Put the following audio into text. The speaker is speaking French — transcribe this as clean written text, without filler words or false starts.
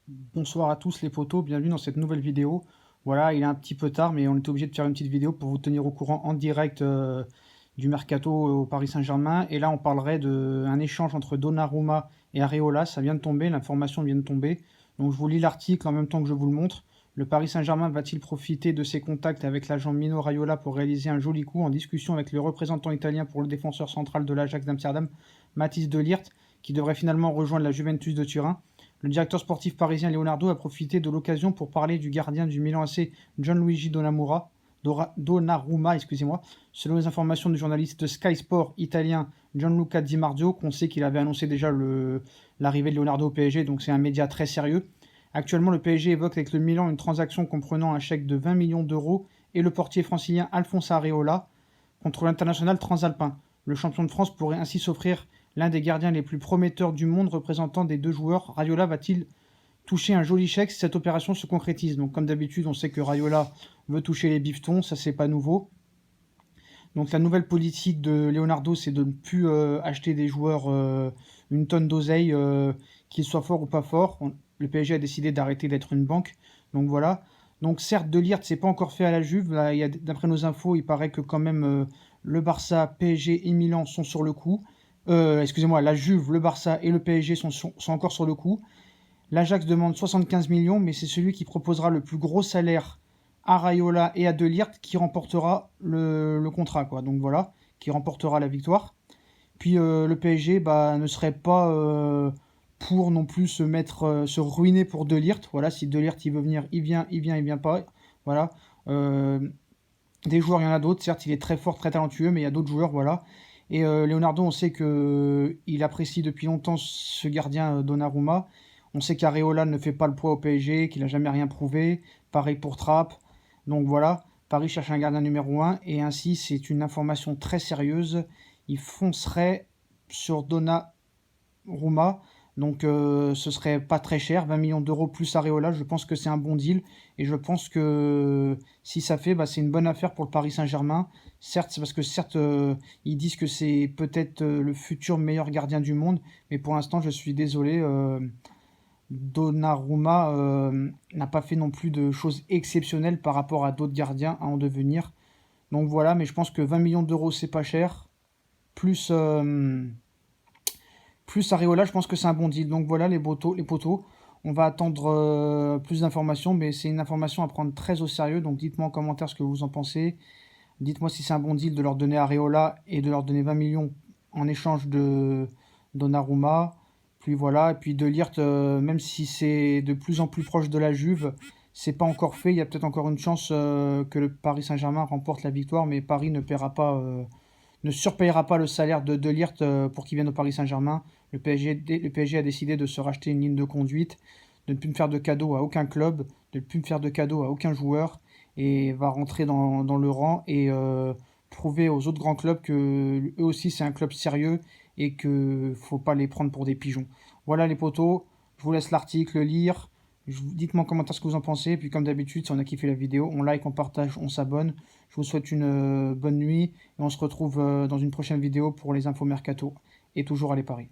Bonsoir à tous les potos, bienvenue dans cette nouvelle vidéo. Voilà, il est un petit peu tard, mais on était obligé de faire une petite vidéo pour vous tenir au courant en direct du mercato au Paris Saint-Germain. Et là, on parlerait d'un échange entre Donnarumma et Areola. Ça vient de tomber, l'information vient de tomber. Donc je vous lis l'article en même temps que je vous le montre. Le Paris Saint-Germain va-t-il profiter de ses contacts avec l'agent Mino Raiola pour réaliser un joli coup en discussion avec le représentant italien pour le défenseur central de l'Ajax d'Amsterdam, Mathis de Ligt, qui devrait finalement rejoindre la Juventus de Turin? Le directeur sportif parisien Leonardo a profité de l'occasion pour parler du gardien du Milan AC Gianluigi Donnarumma. Selon les informations du journaliste Sky Sport italien Gianluca Di Marzio, qu'on sait qu'il avait annoncé déjà l'arrivée de Leonardo au PSG, donc c'est un média très sérieux. Actuellement, le PSG évoque avec le Milan une transaction comprenant un chèque de 20 millions d'euros et le portier francilien Alphonse Areola contre l'international transalpin. Le champion de France pourrait ainsi s'offrir l'un des gardiens les plus prometteurs du monde représentant des deux joueurs. Raiola va-t-il toucher un joli chèque si cette opération se concrétise? Donc comme d'habitude, on sait que Raiola veut toucher les bifetons, ça c'est pas nouveau. Donc la nouvelle politique de Leonardo, c'est de ne plus acheter des joueurs une tonne d'oseille, qu'ils soient forts ou pas forts. Le PSG a décidé d'arrêter d'être une banque. Donc voilà. Donc certes, De Ligt, c'est pas encore fait à la Juve. Là, d'après nos infos, il paraît que quand même le Barça, PSG et Milan sont sur le coup. Excusez-moi, la Juve, le Barça et le PSG sont encore sur le coup. L'Ajax demande 75 millions, mais c'est celui qui proposera le plus gros salaire à Raiola et à De Ligt qui remportera le contrat, quoi. Donc voilà, qui remportera la victoire. Puis le PSG ne serait pas pour non plus se ruiner pour De Ligt. Voilà, si De Ligt il veut venir, il vient pas. Voilà. Euh, des joueurs, il y en a d'autres. Certes, il est très fort, très talentueux, mais il y a d'autres joueurs, voilà. Et Leonardo, on sait que il apprécie depuis longtemps ce gardien Donnarumma. On sait qu'Areola ne fait pas le poids au PSG, qu'il n'a jamais rien prouvé. Pareil pour Trapp. Donc voilà, Paris cherche un gardien numéro un. Et ainsi, c'est une information très sérieuse. Il foncerait sur Donnarumma. Donc ce serait pas très cher, 20 millions d'euros plus Areola, je pense que c'est un bon deal. Et je pense que si ça fait, c'est une bonne affaire pour le Paris Saint-Germain. Certes, c'est parce que certes, ils disent que c'est peut-être le futur meilleur gardien du monde. Mais pour l'instant, je suis désolé, Donnarumma n'a pas fait non plus de choses exceptionnelles par rapport à d'autres gardiens à en devenir. Donc voilà, mais je pense que 20 millions d'euros, c'est pas cher. Plus... plus Areola, je pense que c'est un bon deal. Donc voilà les poteaux. On va attendre plus d'informations, mais c'est une information à prendre très au sérieux. Donc dites-moi en commentaire ce que vous en pensez. Dites-moi si c'est un bon deal de leur donner Areola et de leur donner 20 millions en échange de Donnarumma. Puis voilà, et puis De Ligt, même si c'est de plus en plus proche de la Juve, c'est pas encore fait. Il y a peut-être encore une chance que le Paris Saint-Germain remporte la victoire, mais Paris ne surpayera pas le salaire de Ligt pour qu'il vienne au Paris Saint-Germain. Le PSG a décidé de se racheter une ligne de conduite, de ne plus me faire de cadeaux à aucun club, de ne plus me faire de cadeaux à aucun joueur, et va rentrer dans le rang et prouver aux autres grands clubs que eux aussi c'est un club sérieux et que faut pas les prendre pour des pigeons. Voilà les potos, je vous laisse l'article lire. Dites-moi en commentaire ce que vous en pensez. Et puis comme d'habitude, si on a kiffé la vidéo, on like, on partage, on s'abonne. Je vous souhaite une bonne nuit et on se retrouve dans une prochaine vidéo pour les infos mercato. Et toujours à les paris.